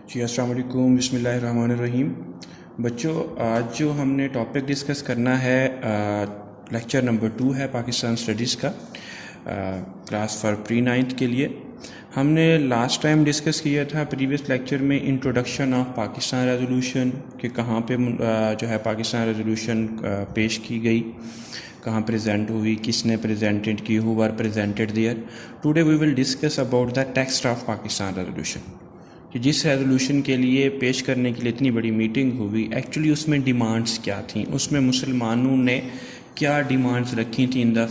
جی السلام علیکم، بسم اللہ الرحمن الرحیم۔ بچوں، آج جو ہم نے ٹاپک ڈسکس کرنا ہے لیکچر نمبر 2 ہے پاکستان اسٹڈیز کا، کلاس فار پری 9th کے لیے۔ ہم نے لاسٹ ٹائم ڈسکس کیا تھا پریویس لیکچر میں انٹروڈکشن آف پاکستان ریزولوشن، کہ کہاں پہ جو ہے پاکستان ریزولوشن پیش کی گئی، کہاں پریزنٹ ہوئی، کس نے پریزنٹڈ کی، who are presented there. Today we will discuss about the text of Pakistan resolution, کہ جس ریزولوشن کے لیے پیش کرنے کے لیے اتنی بڑی میٹنگ ہوئی، ایکچولی اس میں ڈیمانڈز کیا تھیں، اس میں مسلمانوں نے کیا ڈیمانڈز رکھی تھیں in the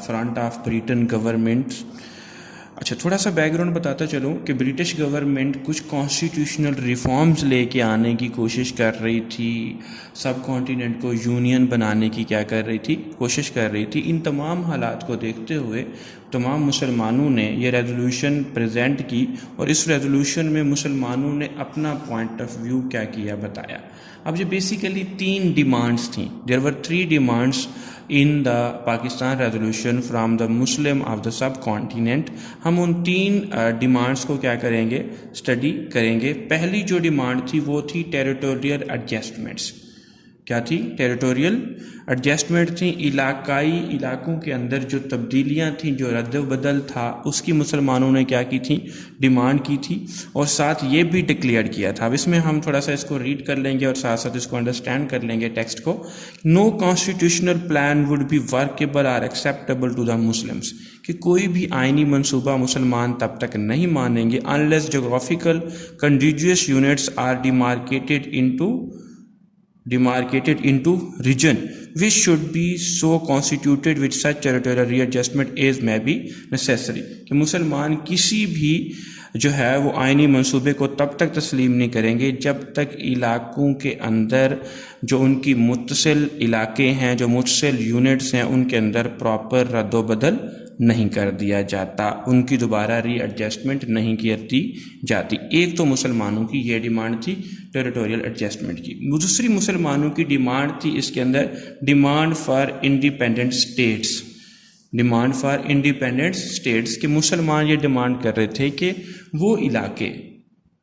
front of Britain government. اچھا، تھوڑا سا بیک گراؤنڈ بتاتا چلوں کہ برٹش گورنمنٹ کچھ کانسٹیٹیوشنل ریفارمز لے کے آنے کی کوشش کر رہی تھی، سب کانٹیننٹ کو یونین بنانے کی کیا کر رہی تھی، کوشش کر رہی تھی۔ ان تمام حالات کو دیکھتے ہوئے تمام مسلمانوں نے یہ ریزولوشن پریزنٹ کی، اور اس ریزولوشن میں مسلمانوں نے اپنا پوائنٹ آف ویو کیا کیا بتایا۔ اب یہ بیسیکلی 3 ڈیمانڈز تھیں، دیر ور 3 demands in the Pakistan resolution from the Muslim of the subcontinent۔ ہم ان 3 ڈیمانڈس کو کیا کریں گے، اسٹڈی کریں گے۔ پہلی جو ڈیمانڈ تھی وہ تھی ٹیریٹوریل ایڈجسٹمنٹس۔ کیا تھی؟ ٹیریٹوریل ایڈجسٹمنٹ تھیں، علاقائی علاقوں کے اندر جو تبدیلیاں تھیں، جو رد و بدل تھا، اس کی مسلمانوں نے کیا کی تھی، ڈیمانڈ کی تھی، اور ساتھ یہ بھی ڈکلیئر کیا تھا۔ اب اس میں ہم تھوڑا سا اس کو ریڈ کر لیں گے اور ساتھ ساتھ اس کو انڈرسٹینڈ کر لیں گے ٹیکسٹ کو۔ No constitutional plan would be workable اور ایکسیپٹیبل ٹو دا مسلمس، کہ کوئی بھی آئینی منصوبہ مسلمان تب تک نہیں مانیں گے unless geographical contiguous units are demarcated into region which should be so constituted with such territorial readjustment as may be necessary، کہ مسلمان کسی بھی جو ہے وہ آئینی منصوبے کو تب تک تسلیم نہیں کریں گے جب تک علاقوں کے اندر جو ان کی متصل علاقے ہیں، جو متصل یونٹس ہیں، ان کے اندر پراپر رد و بدل نہیں کر دیا جاتا، ان کی دوبارہ ری ایڈجسٹمنٹ نہیں کی جاتی۔ ایک تو مسلمانوں کی یہ ڈیمانڈ تھی ٹیریٹوریل ایڈجسٹمنٹ کی۔ دوسری مسلمانوں کی ڈیمانڈ تھی اس کے اندر demand for independent states, demand for independent states, کہ مسلمان یہ ڈیمانڈ کر رہے تھے کہ وہ علاقے،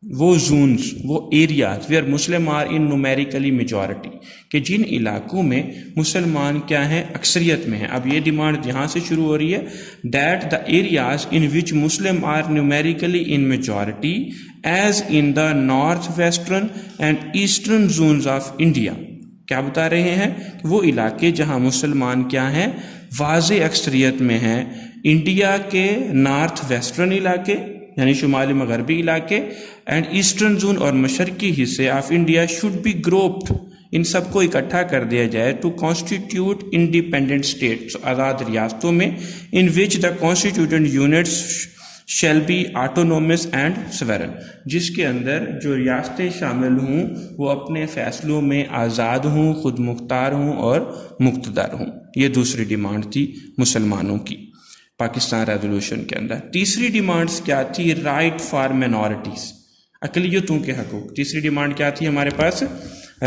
وہ زونز، وہ areas where Muslim are in numerically majority, کہ جن علاقوں میں مسلمان کیا ہیں، اکثریت میں ہیں۔ اب یہ ڈیمانڈ یہاں سے شروع ہو رہی ہے، that the areas in which Muslim are numerically in majority as in the north western and eastern zones of India. کیا بتا رہے ہیں کہ وہ علاقے جہاں مسلمان کیا ہیں، واضح اکثریت میں ہیں، انڈیا کے نارتھ ویسٹرن علاقے یعنی شمالی مغربی علاقے اینڈ ایسٹرن زون اور مشرقی حصے of India should be grouped, ان سب کو اکٹھا کر دیا جائے ٹو کانسٹیٹیوٹ انڈیپینڈنٹ اسٹیٹس، آزاد ریاستوں میں، in which the constituent units shall be autonomous and sovereign, جس کے اندر جو ریاستیں شامل ہوں وہ اپنے فیصلوں میں آزاد ہوں، خود مختار ہوں اور مقتدر ہوں۔ یہ دوسری ڈیمانڈ تھی مسلمانوں کی پاکستان ریزولوشن کے اندر۔ تیسری ڈیمانڈز کیا تھی؟ رائٹ فار مینورٹیز، اقلیتوں کے حقوق۔ تیسری ڈیمانڈ کیا تھی ہمارے پاس؟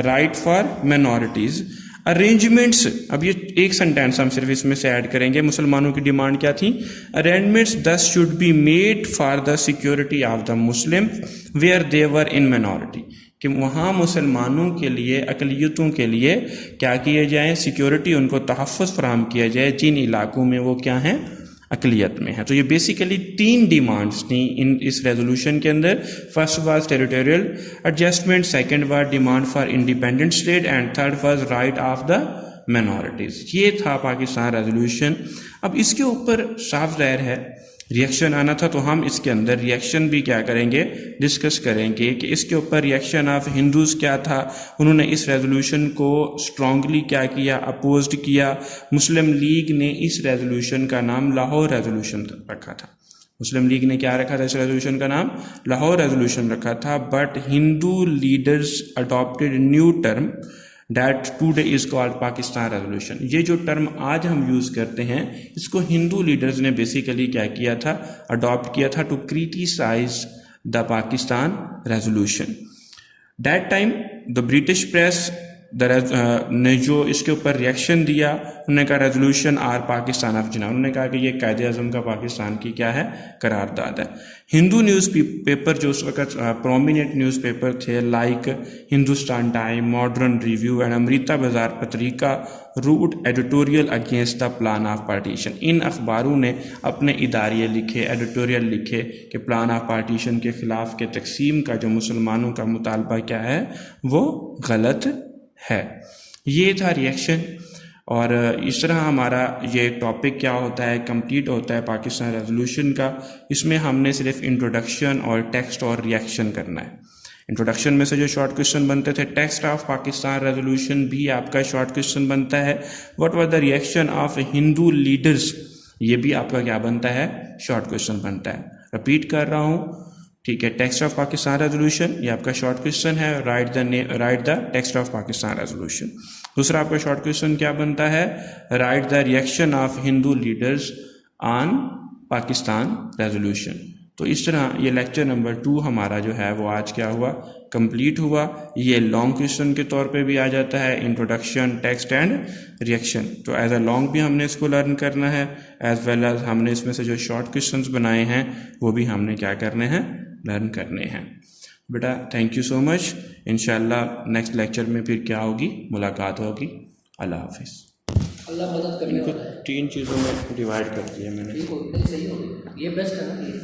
Right for minorities arrangements. اب یہ ایک سنٹینس ہم صرف اس میں سے ایڈ کریں گے۔ مسلمانوں کی ڈیمانڈ کیا تھی؟ Arrangements this should be made for the security of the Muslim where they were in minority, کہ وہاں مسلمانوں کے لیے، اقلیتوں کے لیے کیا کیے جائیں، سیکورٹی، ان کو تحفظ فراہم کیا جائے جن علاقوں میں وہ کیا ہیں، اقلیت میں ہے۔ تو یہ بیسیکلی 3 ڈیمانڈز تھیں اس ریزولوشن کے اندر۔ First was territorial adjustment, second was demand for independent state, and third was right of the minorities. یہ تھا پاکستان ریزولوشن۔ اب اس کے اوپر صاف ظاہر ہے ریئیکشن آنا تھا، تو ہم اس کے اندر ریئیکشن بھی کیا کریں گے، ڈسکس کریں گے کہ اس کے اوپر ریئیکشن آف ہندوز کیا تھا، انہوں نے اس ریزولوشن کو اسٹرانگلی کیا کیا، اپوزڈ کیا۔ مسلم لیگ نے اس ریزولوشن کا نام لاہور ریزولوشن رکھا تھا۔ مسلم لیگ نے کیا رکھا تھا اس ریزولوشن کا نام؟ لاہور ریزولوشن رکھا تھا، but Hindu leaders adopted new term that today is called Pakistan resolution. یہ جو ٹرم آج ہم یوز کرتے ہیں، اس کو ہندو لیڈرز نے بیسیکلی کیا کیا تھا، اڈاپٹ کیا تھا to criticise the Pakistan resolution. That time the British press نے جو اس کے اوپر ریئیکشن دیا، انہوں نے کہا ریزولوشن آر پاکستان آف جناح، انہوں نے کہا کہ یہ قائد اعظم کا پاکستان کی کیا ہے قرارداد ہے۔ ہندو نیوز پیپر جو اس وقت پرومیننٹ نیوز پیپر تھے like Hindustan Time, Modern Review and Amrita Bazar Patrika wrote editorial against the plan of partition, ان اخباروں نے اپنے اداریے لکھے، ایڈیٹوریل لکھے کہ پلان آف پارٹیشن کے خلاف کے تقسیم کا جو مسلمانوں کا مطالبہ کیا ہے وہ غلط ہے۔ یہ تھا ریئیکشن، اور اس طرح ہمارا یہ ٹاپک کیا ہوتا ہے، کمپلیٹ ہوتا ہے پاکستان ریزولوشن کا۔ اس میں ہم نے صرف انٹروڈکشن اور ٹیکسٹ اور ریئیکشن کرنا ہے۔ انٹروڈکشن میں سے جو شارٹ کوشچن بنتے تھے، ٹیکسٹ آف پاکستان ریزولوشن بھی آپ کا شارٹ کوشچن بنتا ہے، what was the reaction of Hindu leaders, یہ بھی آپ کا کیا بنتا ہے، شارٹ کوشچن بنتا ہے۔ رپیٹ کر رہا ہوں، ٹھیک ہے، ٹیکسٹ آف پاکستان ریزولوشن یہ آپ کا شارٹ کوشچن ہے، right the text of Pakistan resolution. دوسرا آپ کا شارٹ کوشچن کیا بنتا ہے، right the reaction of Hindu leaders on Pakistan resolution. تو اس طرح یہ لیکچر نمبر 2 ہمارا جو ہے وہ آج کیا ہوا، کمپلیٹ ہوا۔ یہ لانگ کوشچن کے طور پہ بھی آ جاتا ہے، انٹروڈکشن، ٹیکسٹ اینڈ ریئیکشن، تو ایز اے لانگ بھی ہم نے اس کو لرن کرنا ہے، ایز ویل ایز ہم نے اس میں سے جو شارٹ کوشچنس بنائے ہیں وہ بھی ہم نے کیا کرنے ہیں، لرن کرنے ہیں۔ بیٹا تھینک یو سو مچ، انشاءاللہ نیکسٹ لیکچر میں پھر کیا ہوگی، ملاقات ہوگی۔ اللہ حافظ۔ اللہ مدد کرنے والا ہے۔ 3 چیزوں میں ڈیوائڈ کر دیا میں نے۔ ٹھیک ہو، صحیح ہو گیا، یہ بیسٹ ہے نا۔